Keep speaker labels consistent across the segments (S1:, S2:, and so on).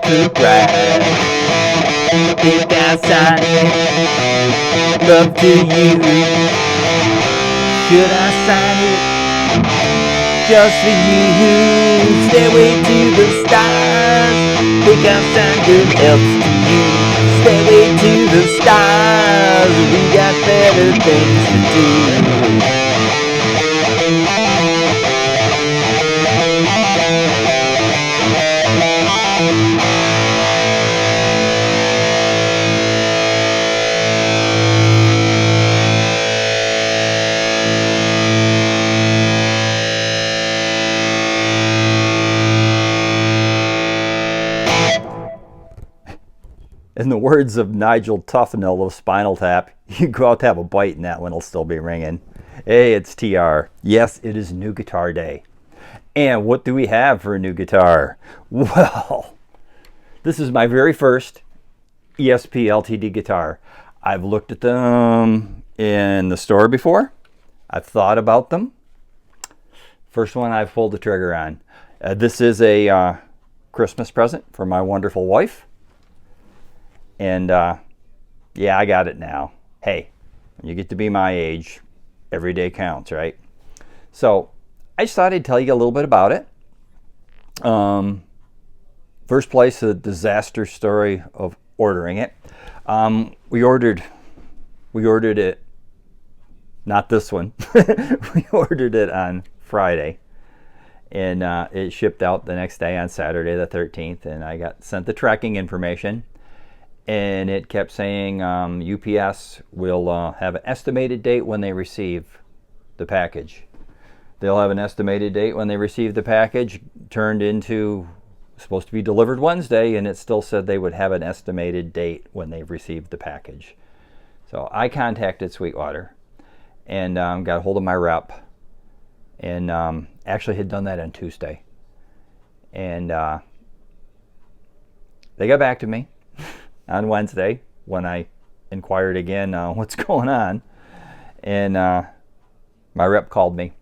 S1: to ride. Think I sign it, love to you. Should I sign it just for you? Stairway to the stars. Think I'll sign good helps to you. Stairway to the stars. We got better things to do. In the words of Nigel Tufnell of Spinal Tap, you go out to have a bite and that one will still be ringing. Hey, it's TR. Yes, it is new guitar day. And what do we have for a new guitar? Well, this is my very first ESP LTD guitar. I've looked at them in the store before. I've thought about them. First one I've pulled the trigger on. This is a Christmas present for my wonderful wife. And yeah, I got it now. Hey, when you get to be my age, every day counts, right? So I just thought I'd tell you a little bit about it. First place, a disaster story of ordering it. We ordered it, not this one. We ordered it on Friday. And it shipped out the next day on Saturday the 13th. And I got sent the tracking information. And it kept saying UPS will have an estimated date when they receive the package. They'll have an estimated date when they receive the package. Turned into, supposed to be delivered Wednesday, and it still said they would have an estimated date when they received the package. So I contacted Sweetwater and got a hold of my rep, and actually had done that on Tuesday. And they got back to me on Wednesday when I inquired again what's going on. And my rep called me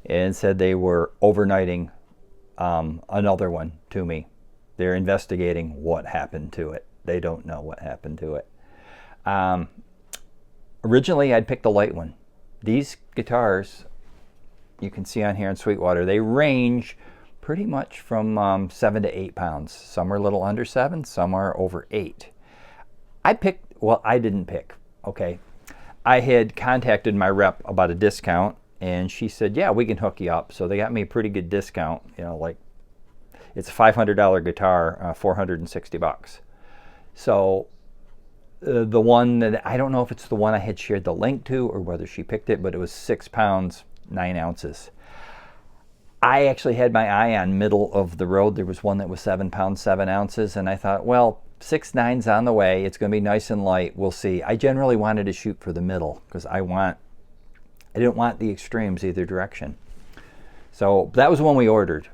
S1: and said they were overnighting another one to me. They're investigating what happened to it. They don't know what happened to it. Originally, I'd picked the light one. These guitars, you can see on here in Sweetwater, they range pretty much from 7 to 8 pounds. Some are a little under 7, some are over 8. I didn't pick, okay. I had contacted my rep about a discount, and she said, yeah, we can hook you up. So they got me a pretty good discount, you know, like it's a $500 guitar, $460. So the one that, I don't know if it's the one I had shared the link to or whether she picked it, but it was 6 pounds, 9 ounces. I actually had my eye on middle of the road. There was one that was 7 pounds, 7 ounces, and I thought, well, 6.9's on the way. It's going to be nice and light. We'll see. I generally wanted to shoot for the middle because I didn't want the extremes either direction. So that was one we ordered.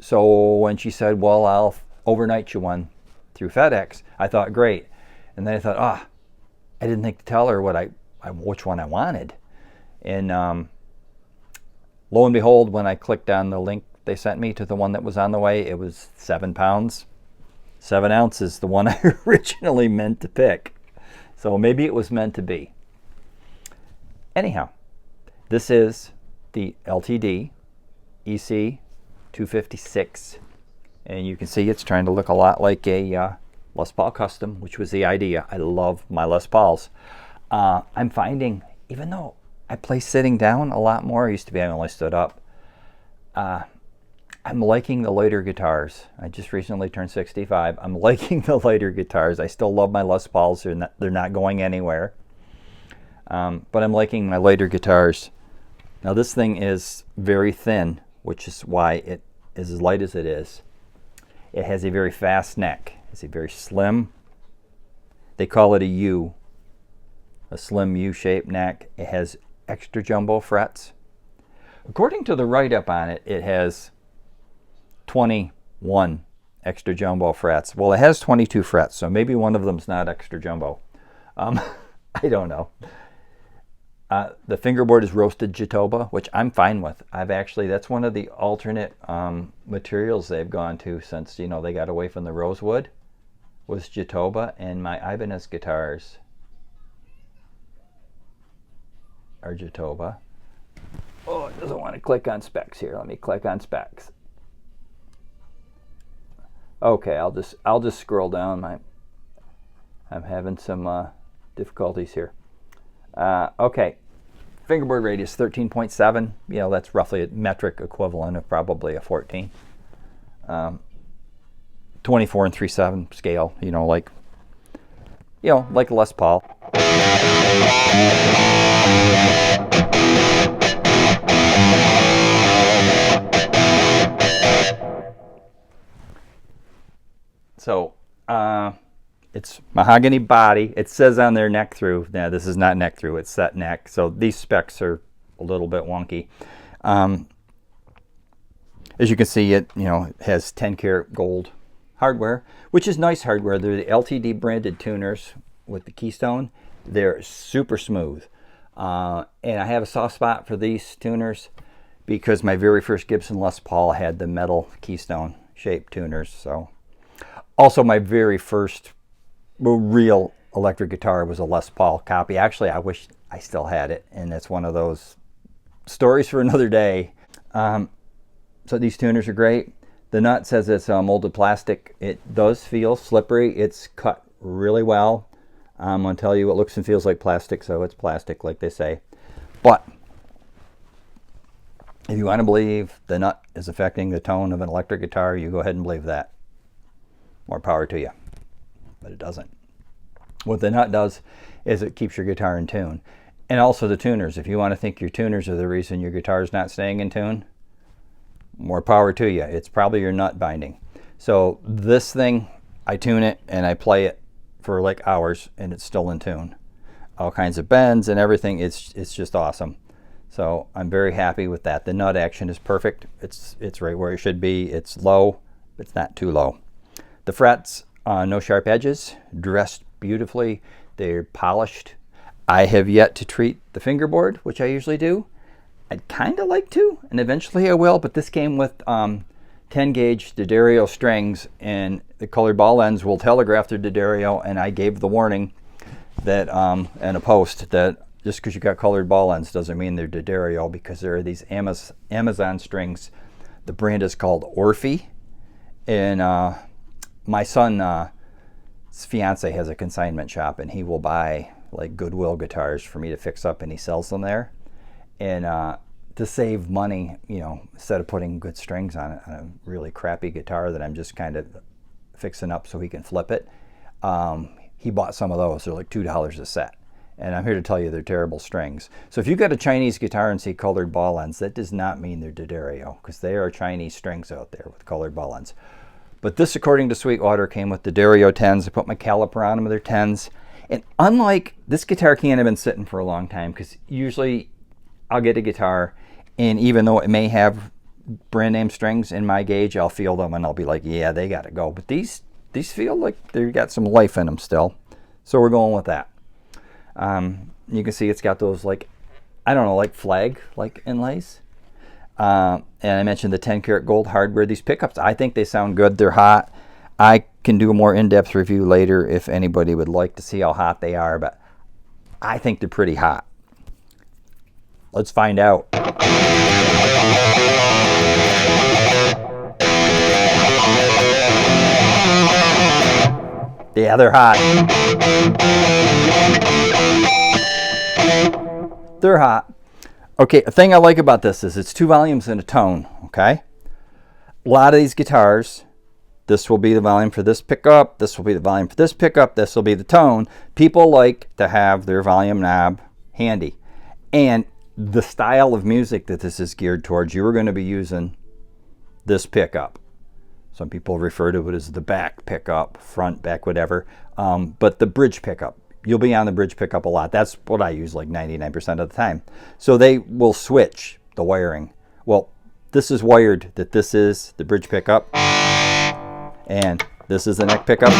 S1: So when she said, well, I'll overnight you one through FedEx, I thought, great. And then I thought, I didn't think to tell her which one I wanted. And lo and behold, when I clicked on the link they sent me to the one that was on the way, it was 7 pounds, 7 ounces, the one I originally meant to pick. So maybe it was meant to be. Anyhow, this is the LTD EC 256. And you can see it's trying to look a lot like a Les Paul Custom, which was the idea. I love my Les Pauls. I'm finding, even though I play sitting down a lot more, I used to be, I only stood up. I'm liking the lighter guitars. I just recently turned 65. I'm liking the lighter guitars. I still love my Les Pauls. They're not going anywhere. But I'm liking my lighter guitars. Now this thing is very thin, which is why it is as light as it is. It has a very fast neck. It's a very slim, they call it a U, a slim U-shaped neck. It has extra jumbo frets. According to the write-up on it, it has 21 extra jumbo frets. Well, it has 22 frets, so maybe one of them's not extra jumbo. I don't know. The fingerboard is roasted Jatoba, which I'm fine with. That's one of the alternate materials they've gone to since, you know, they got away from the rosewood, was Jatoba, and my Ibanez guitars are Jatoba. Oh, it doesn't want to click on specs here. Let me click on specs. Okay, I'll just scroll down. I'm having some difficulties here. Okay, fingerboard radius 13.7. You know, that's roughly a metric equivalent of probably a 14. 24 and 3/7 scale. You know, like Les Paul. So it's mahogany body. It says on there neck through. Now this is not neck through, it's set neck. So these specs are a little bit wonky. As you can see, it has 10 karat gold hardware, which is nice hardware. They're the LTD branded tuners with the keystone. They're super smooth. And I have a soft spot for these tuners because my very first Gibson Les Paul had the metal keystone shaped tuners. So also my very first real electric guitar was a Les Paul copy. Actually, I wish I still had it, and it's one of those stories for another day. So these tuners are great. The nut says it's molded plastic. It does feel slippery. It's cut really well. I'm going to tell you it looks and feels like plastic, so it's plastic like they say. But if you want to believe the nut is affecting the tone of an electric guitar, you go ahead and believe that. More power to you. But it doesn't. What the nut does is it keeps your guitar in tune. And also the tuners. If you want to think your tuners are the reason your guitar is not staying in tune, more power to you. It's probably your nut binding. So this thing, I tune it and I play it for like hours and it's still in tune. All kinds of bends and everything. It's just awesome. So I'm very happy with that. The nut action is perfect. It's right where it should be. It's low, but it's not too low. The frets, no sharp edges, dressed beautifully. They're polished. I have yet to treat the fingerboard, which I usually do. I'd kind of like to, and eventually I will, but this came with 10 gauge D'Addario strings, and the colored ball ends will telegraph their D'Addario, and I gave the warning that in a post that just because you got colored ball ends doesn't mean they're D'Addario, because there are these Amazon strings. The brand is called Orphe, and my son's fiance has a consignment shop, and he will buy like Goodwill guitars for me to fix up, and he sells them there. And to save money, instead of putting good strings on it, on a really crappy guitar that I'm just kind of fixing up so he can flip it, he bought some of those. They're like $2 a set. And I'm here to tell you they're terrible strings. So if you got a Chinese guitar and see colored ball ends, that does not mean they're D'Addario, because there are Chinese strings out there with colored ball ends. But this, according to Sweetwater, came with D'Addario 10s. I put my caliper on them, they're 10s. And unlike, this guitar can't have been sitting for a long time, because usually I'll get a guitar, and even though it may have brand name strings in my gauge, I'll feel them and I'll be like, yeah, they got to go. But these feel like they've got some life in them still. So we're going with that. You can see it's got those, like, I don't know, like flag like inlays. And I mentioned the 10 karat gold hardware. These pickups, I think they sound good. They're hot. I can do a more in-depth review later if anybody would like to see how hot they are, but I think they're pretty hot. Let's find out. Yeah, they're hot. They're hot. Okay, a thing I like about this is it's 2 volumes and a tone, okay? A lot of these guitars, this will be the volume for this pickup, this will be the volume for this pickup, this will be the tone. People like to have their volume knob handy. And the style of music that this is geared towards, you are going to be using this pickup. Some people refer to it as the back pickup, front, back, whatever. But the bridge pickup, you'll be on the bridge pickup a lot. That's what I use like 99% of the time. So they will switch the wiring. Well, this is wired that this is the bridge pickup, and this is the neck pickup.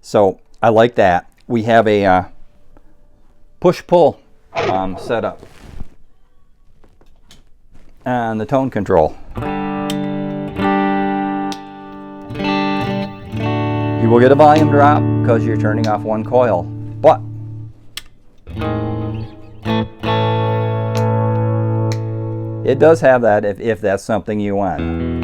S1: So I like that. We have a push-pull setup. And the tone control. You will get a volume drop because you're turning off one coil, but it does have that if that's something you want.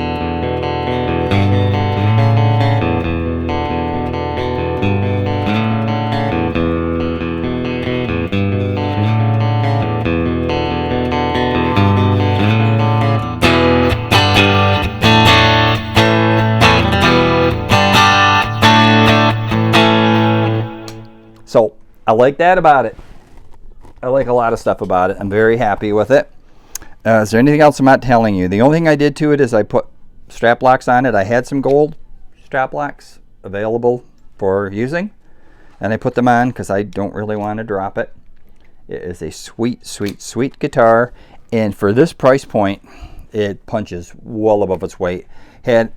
S1: So I like that about it. I like a lot of stuff about it. I'm very happy with it. Is there anything else I'm not telling you? The only thing I did to it is I put strap locks on it. I had some gold strap locks available for using, and I put them on because I don't really want to drop it. It is a sweet, sweet, sweet guitar, and for this price point, it punches well above its weight. Had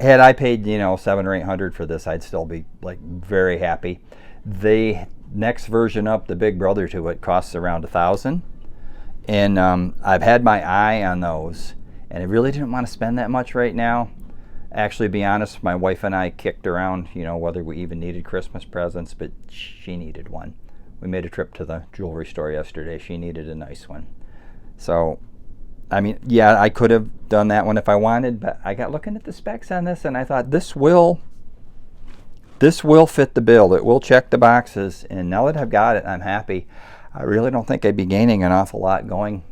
S1: I paid, you know, $700 or $800 for this, I'd still be like very happy. The next version up, the big brother to it, costs around $1,000, and I've had my eye on those, and I really didn't want to spend that much right now. Actually, to be honest, my wife and I kicked around, you know, whether we even needed Christmas presents, but she needed one. We made a trip to the jewelry store yesterday. She needed a nice one. So, I mean, yeah, I could have done that one if I wanted, but I got looking at the specs on this, and I thought this will fit the bill. It will check the boxes, and now that I've got it, I'm happy. I really don't think I'd be gaining an awful lot going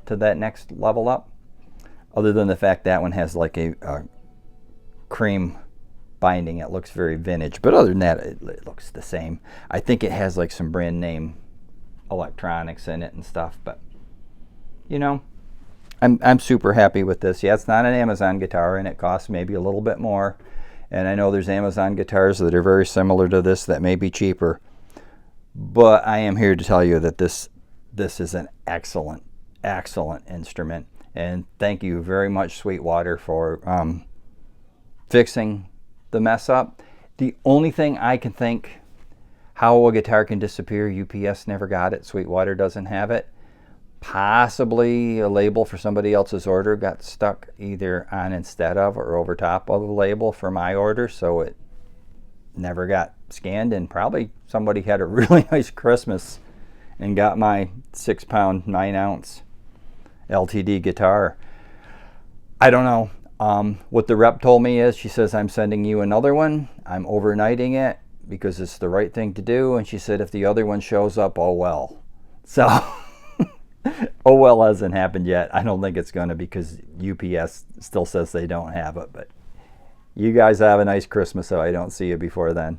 S1: to that next level up, other than the fact that one has like a cream binding. It looks very vintage, but other than that, it looks the same. I think it has like some brand name electronics in it and stuff, but you know, I'm super happy with this. Yeah, it's not an Amazon guitar, and it costs maybe a little bit more. And I know there's Amazon guitars that are very similar to this that may be cheaper. But I am here to tell you that this is an excellent, excellent instrument. And thank you very much, Sweetwater, for fixing the mess up. The only thing I can think how a guitar can disappear, UPS never got it, Sweetwater doesn't have it. Possibly a label for somebody else's order got stuck either on instead of or over top of the label for my order, so it never got scanned, and probably somebody had a really nice Christmas and got my 6-pound 9-ounce LTD guitar. I don't know. What the rep told me is, she says, I'm sending you another one. I'm overnighting it because it's the right thing to do, and she said if the other one shows up, oh well. So oh well hasn't happened yet. I don't think it's going to, because UPS still says they don't have it. But you guys have a nice Christmas, so I don't see you before then.